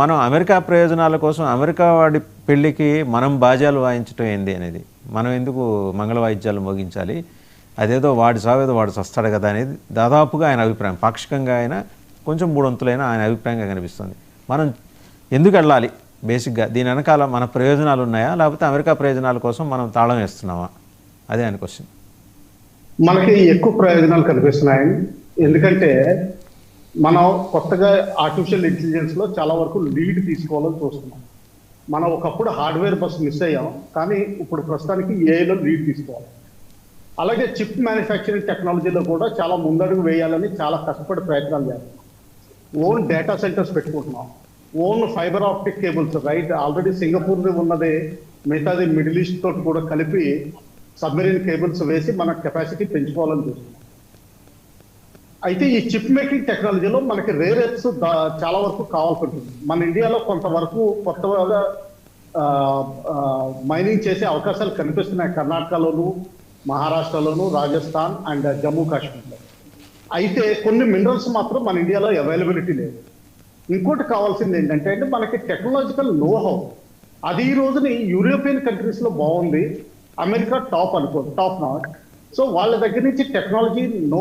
మనం అమెరికా ప్రయోజనాల కోసం అమెరికా వాడి పెళ్ళికి మనం బాజాలు వాయించడం ఏంది అనేది, మనం ఎందుకు మంగళ వాయిద్యాలు మోగించాలి, అదేదో వాడి సావేదో వాడు చస్తాడు కదా అనేది దాదాపుగా ఆయన అభిప్రాయం. పాక్షికంగా ఆయన కొంచెం మూడొంతులైనా ఆయన అభిప్రాయంగా కనిపిస్తుంది. మనం ఎందుకు వెళ్ళాలి బేసిక్గా, దీని వెనకాల మన ప్రయోజనాలు ఉన్నాయా లేకపోతే అమెరికా ప్రయోజనాల కోసం మనం తాళం వేస్తున్నామా, అదే ఆయన క్వశ్చన్. మనకి ఎక్కువ ప్రయోజనాలు కనిపిస్తున్నాయి. ఎందుకంటే మనం కొత్తగా ఆర్టిఫిషియల్ ఇంటెలిజెన్స్ లో చాలా వరకు లీడ్ తీసుకోవాలని చూస్తున్నాం. మనం ఒకప్పుడు హార్డ్వేర్ బస్ మిస్ అయ్యాం, కానీ ఇప్పుడు ప్రస్తుతానికి ఏఐలో లీడ్ తీసుకోవాలి. అలాగే చిప్ మ్యానుఫ్యాక్చరింగ్ టెక్నాలజీలో కూడా చాలా ముందడుగు వేయాలని చాలా కష్టపడి ప్రయత్నాలు చేస్తున్నాం. ఓన్ డేటా సెంటర్స్ పెట్టుకుంటున్నాం, own fibre optic cables, right, already Singapore ఉన్నది, మిగతాది మిడిల్ ఈస్ట్ తోటి కూడా కలిపి సబ్మెరీన్ కేబుల్స్ వేసి మన కెపాసిటీ పెంచుకోవాలని చూస్తున్నాం. అయితే ఈ చిప్ మేకింగ్ టెక్నాలజీలో మనకి రేర్ ఎర్త్స్ చాలా వరకు కావాల్సి ఉంటుంది. మన ఇండియాలో కొంతవరకు కొత్తగా మైనింగ్ చేసే అవకాశాలు కనిపిస్తున్నాయి కర్ణాటకలోను, మహారాష్ట్రలోను, రాజస్థాన్ అండ్ జమ్మూ కాశ్మీర్లో. అయితే కొన్ని మినరల్స్ మాత్రం మన ఇండియాలో అవైలబిలిటీ లేదు. ఇంకోటి కావాల్సింది ఏంటంటే మనకి టెక్నాలజికల్ నోహౌ. అది ఈ రోజుని యూరోపియన్ కంట్రీస్లో బాగుంది, అమెరికా టాప్ నాట్. సో వాళ్ళ దగ్గర నుంచి టెక్నాలజీ నో